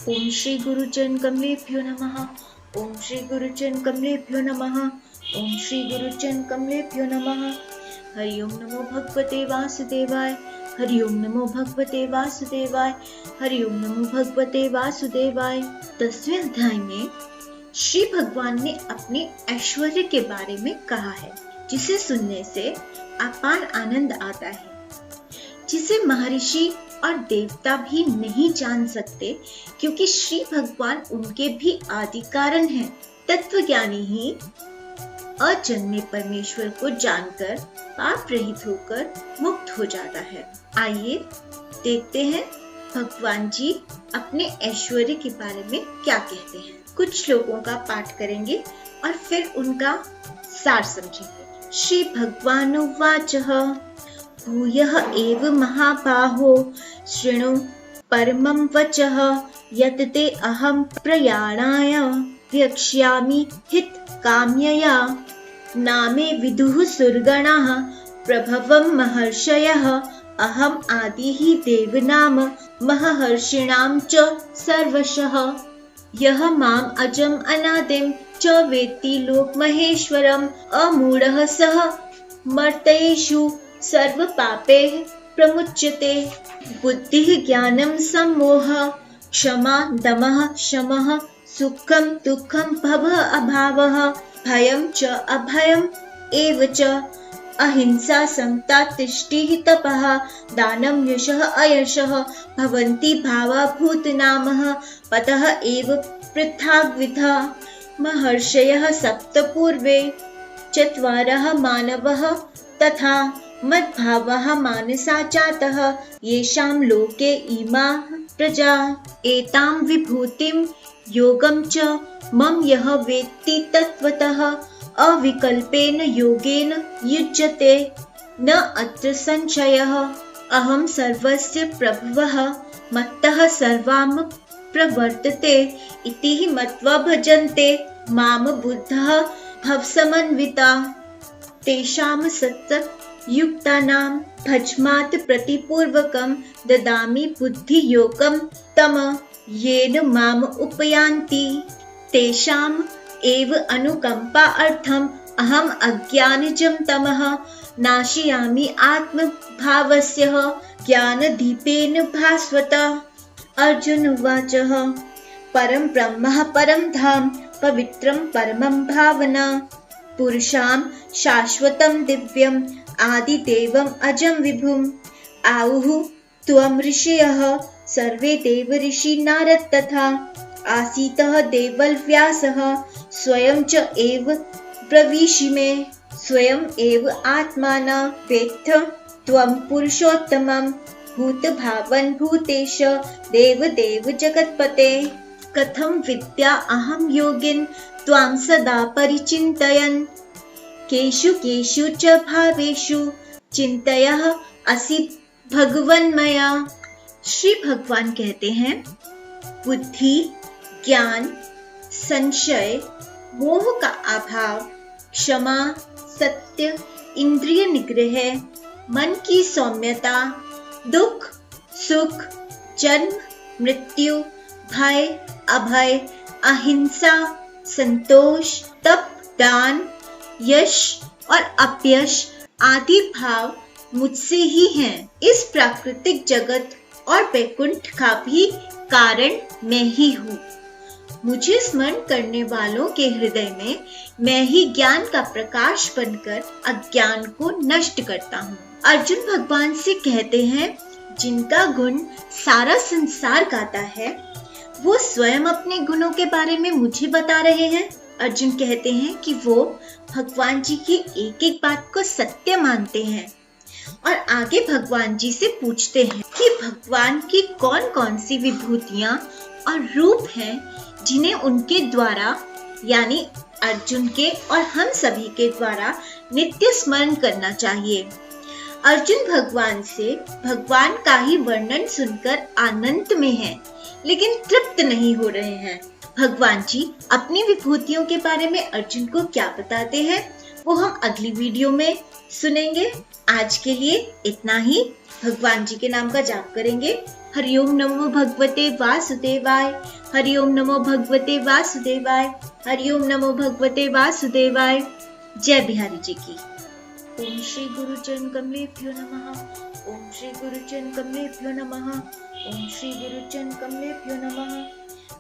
ओम श्री गुरुचरण कमलेभ्यो नमः। ओम श्री गुरुचरण कमलेभ्यो नमः। ओम श्री गुरुचरण कमलेभ्यो नमः। हरि ओम नमो भगवते वासुदेवाय। हरि ओम नमो भगवते वासुदेवाय। हरि ओम नमो भगवते वासुदेवाय। 10वें अध्याय में श्री भगवान ने अपने ऐश्वर्य के बारे में कहा है, जिसे सुनने से अपार आनंद आता है, जिसे महर्षि और देवता भी नहीं जान सकते, क्योंकि श्री भगवान उनके भी आदि कारण हैं। तत्वज्ञानी ही अजन्मे परमेश्वर को जानकर पाप रहित होकर मुक्त हो जाता है। आइए देखते हैं भगवान जी अपने ऐश्वर्य के बारे में क्या कहते हैं। कुछ श्लोकों का पाठ करेंगे और फिर उनका सार समझेंगे। श्री भगवान उवाचः भूयः एव महाबाहो शृणु परमं वचः यत् ते अहं प्रयाणाय वक्ष्यामि हित काम्यया नामे विदुः सुरगणाः प्रभवं महर्षयः अहम् आदिः देवनाम महर्षिणां च सर्वशः यः माम् अजम् अनादिं च वेत्ति लोकमहेश्वरम् अमूढः सः मर्त्येषु सर्व पापैः प्रमुच्यते। बुद्धिः ज्ञानं सम्मोहः क्षमा दमः शमः सुखं दुःखं भवः अभावः भयं च अभयम् एव च अहिंसा समता तुष्टिः तपः दानं यशः अयशः भवन्ति भावा भूतनामः पतः एव पृथग्विधा महर्षयः सप्त पूर्वे चत्वारः मानवः तथा मद्भावः मानसा जातः येषां लोके इमाः प्रजा एतां विभूतिं योगं च मम यः वेत्ति तत्त्वतः अविकल्पेन योगेन युज्यते न अत्र संशयः अहं सर्वस्य प्रभवः मत्तः सर्वं प्रवर्तते इति मत्वा भजन्ते मां बुद्धः भवसमन्विता तेषां सत्सयुक्तानां भजमात् प्रतिपूर्वकं ददामि बुद्धियोगं तम येन माम् उपयान्ति तेषाम् एव अनुकम्पा अर्थम् अहम् अज्ञानजं तमः नाशयामि आत्मभावस्य ज्ञानदीपेन भास्वता। अर्जुन उवाचः परं ब्रह्म परं धाम पवित्रं परमं भावना पुरुषां शाश्वतं दिव्यम् आदिदेवम् अजं विभुम् आहुः त्वं ऋषयः सर्वे देव ऋषि नारद तथा आसीतः देवव्यासः स्वयं च एव ब्रवीषि मे स्वयं एव आत्माना वेत्थ त्वं पुरुषोत्तमं भूतभावन भूतेश देवदेव जगत्पते कथं विद्या अहं योगिन् त्वां सदा परिचिन्तयन् केषु केषु च भावेषु चिन्तयः असि भगवन्मया। श्री भगवान कहते हैं बुद्धि ज्ञान संशय मोह का अभाव क्षमा सत्य इंद्रिय निग्रह मन की सौम्यता दुख सुख जन्म मृत्यु भय अभय अहिंसा संतोष तप दान यश और अपयश आदि भाव मुझसे ही हैं। इस प्राकृतिक जगत और वैकुंठ का भी कारण मैं ही हूँ। मुझे स्मरण करने वालों के हृदय में मैं ही ज्ञान का प्रकाश बनकर अज्ञान को नष्ट करता हूँ। अर्जुन भगवान से कहते हैं जिनका गुण सारा संसार गाता है वो स्वयं अपने गुणों के बारे में मुझे बता रहे हैं। अर्जुन कहते हैं कि वो भगवान जी की एक एक बात को सत्य मानते हैं और आगे भगवान जी से पूछते हैं कि भगवान की कौन कौन सी विभूतियां और रूप हैं जिन्हें उनके द्वारा यानी अर्जुन के और हम सभी के द्वारा नित्य स्मरण करना चाहिए। अर्जुन भगवान से भगवान का ही वर्णन सुनकर आनंद में हैं, लेकिन तृप्त नहीं हो रहे हैं। भगवान जी अपनी विभूतियों के बारे में अर्जुन को क्या बताते हैं वो हम अगली वीडियो में सुनेंगे। आज के लिए इतना ही। भगवान जी के नाम का जाप करेंगे। हरिओम नमो भगवते वासुदेवाय। हरिओम नमो भगवते वासुदेवाय। हरिओम नमो भगवते वासुदेवाय। जय बिहारी जी की। ओम श्री गुरु चरण कमलेभ्यो नमः। ओम श्री गुरु चरण कमलेभ्यो नमः। ओम श्री गुरु चरण कमलेभ्यो नमः।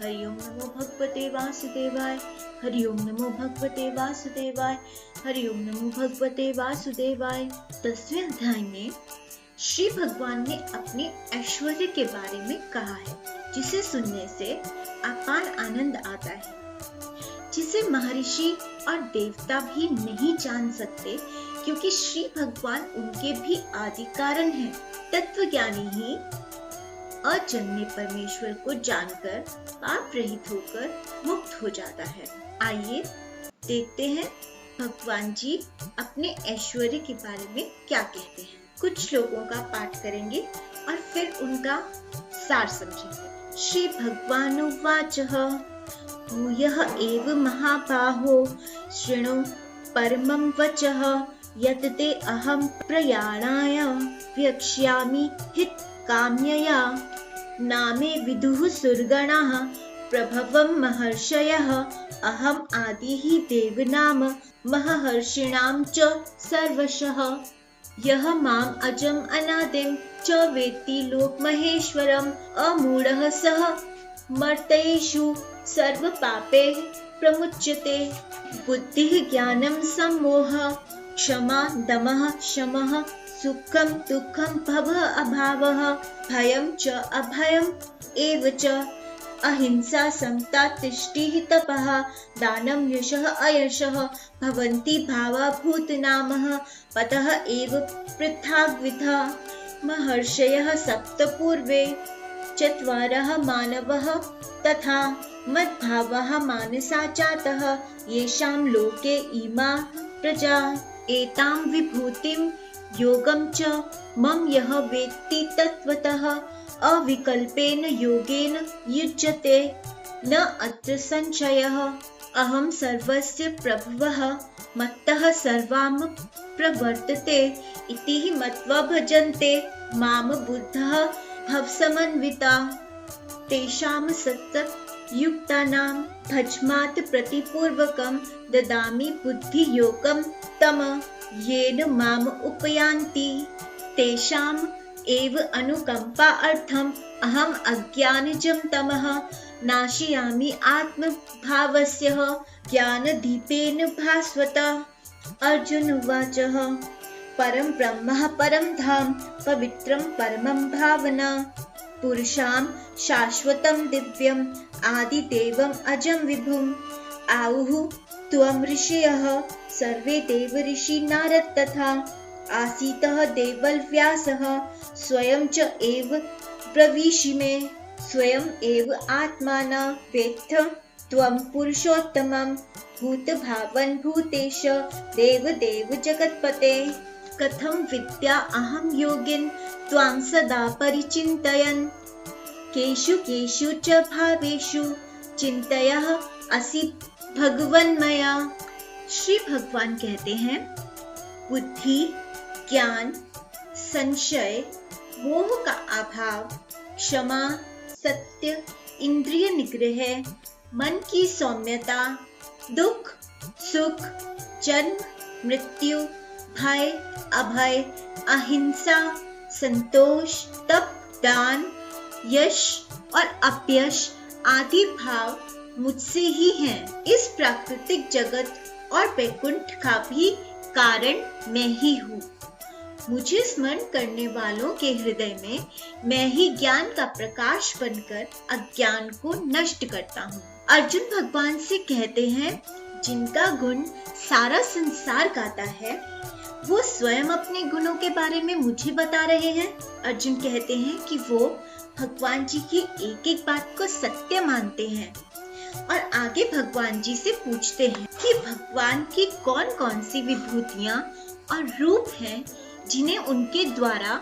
हरिओम नमो भगवते वासुदेवाय। हरिओम नमो भगवते वासुदेवाय। हरिओम नमो भगवते वासुदेवाय। 10वें अध्याय में श्री भगवान ने अपने ऐश्वर्य के बारे में कहा है, जिसे सुनने से अपार आनंद आता है, जिसे महर्षि और देवता भी नहीं जान सकते, क्योंकि श्री भगवान उनके भी आदि कारण हैं। तत्वज्ञानी ही अजन्मे परमेश्वर को जानकर पाप रहित होकर मुक्त हो जाता है। आइए देखते हैं भगवान जी अपने ऐश्वर्य के बारे में क्या कहते हैं। कुछ लोगों का पाठ करेंगे और फिर उनका सार समझेंगे। श्री भगवान उवाचः भूयः एव महाबाहो शृणु परमं वचः यत् ते अहं प्रयाणाय वक्ष्यामि हित काम्यया नामे विदुः सुरगणाः प्रभवं महर्षयः अहम् आदिः देवनाम महर्षिणां च सर्वशः यः माम् अजम् अनादिं च वेत्ति लोकमहेश्वरम् अमूढः सः मर्त्येषु सर्वपापैः प्रमुच्यते। बुद्धिः ज्ञानं सम्मोहः क्षमा दमः शमः सुखं दुःखं भवः अभावः भयं च अभयम् एव च अहिंसा समता तुष्टिः तपः दानं यशः अयशः भवन्ति भावा भूतनामः पतः एव पृथग्विधा महर्षयः सप्त पूर्वे चत्वारः मानवः तथा मद्भावः मानसा जातः येषां लोके इमा प्रजा एतां विभूतिं योगं च मम यः वेत्ति तत्त्वतः अविकल्पेन योगेन युज्यते न अत्र संशयः। अहं सर्वस्य प्रभवः मत्तः सर्वं प्रवर्तते इति मत्वा भजन्ते मां बुद्धः भवसमन्विता तेषां सत्तयुक्तानां भजमात् प्रतिपूर्वकं ददामि बुद्धियोगं तम येन माम् उपयान्ति तेषाम् एव अनुकंपा अर्थम अहम अज्ञानजं तमः नाशयामि आत्मभावस्य ज्ञानदीपेन भास्वता। अर्जुन उवाच परं ब्रह्म परं धाम पवित्रं परमं भावना पुरुषां शाश्वतं दिव्यम् आदिदेवम् अजं विभुम् आहुः त्वं ऋषयः सर्वे देव ऋषि नारद तथा आसीतः देवव्यासः स्वयं च एव ब्रवीषि मे स्वयं एव आत्मानं वेत्थ त्वं पुरुषोत्तमं भूतभावन भूतेश देवदेव जगत्पते कथं विद्या अहं योगिन् त्वां सदा परिचिन्तयन् केषु केषु च भावेषु चिन्तयः असि भगवन्मया। श्री भगवान कहते हैं बुद्धि ज्ञान संशय मोह का अभाव क्षमा सत्य इंद्रिय निग्रह मन की सौम्यता दुख सुख जन्म मृत्यु भय अभय अहिंसा संतोष तप दान यश और अपयश आदि भाव मुझसे ही हैं। इस प्राकृतिक जगत और वैकुंठ का भी कारण मैं ही हूँ। मुझे स्मरण करने वालों के हृदय में मैं ही ज्ञान का प्रकाश बनकर अज्ञान को नष्ट करता हूँ। अर्जुन भगवान से कहते हैं जिनका गुण सारा संसार गाता है वो स्वयं अपने गुणों के बारे में मुझे बता रहे हैं। अर्जुन कहते हैं कि वो भगवान जी की एक एक बात को सत्य मानते हैं और आगे भगवान जी से पूछते हैं कि भगवान की कौन कौन सी विभूतियां और रूप हैं जिन्हें उनके द्वारा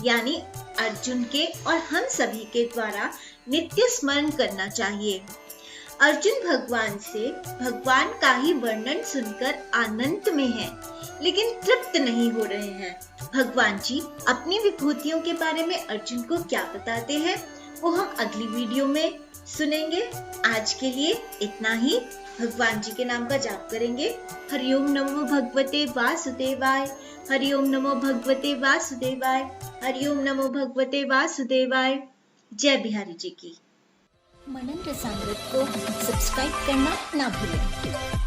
यानी अर्जुन के और हम सभी के द्वारा नित्य स्मरण करना चाहिए। अर्जुन भगवान से भगवान का ही वर्णन सुनकर आनंद में हैं, लेकिन तृप्त नहीं हो रहे हैं। भगवान जी अपनी विभूतियों के बारे में अर्जुन को क्या बताते हैं वो हम अगली वीडियो में सुनेंगे। आज के लिए इतना ही। भगवान जी के नाम का जाप करेंगे। हरिओम नमो भगवते वासुदेवाय, हरिओम नमो भगवते वासुदेवाय, हरिओम नमो भगवते वासुदेवाय। जय बिहारी जी की। मनन रसामृत को सब्सक्राइब करना ना भूलें।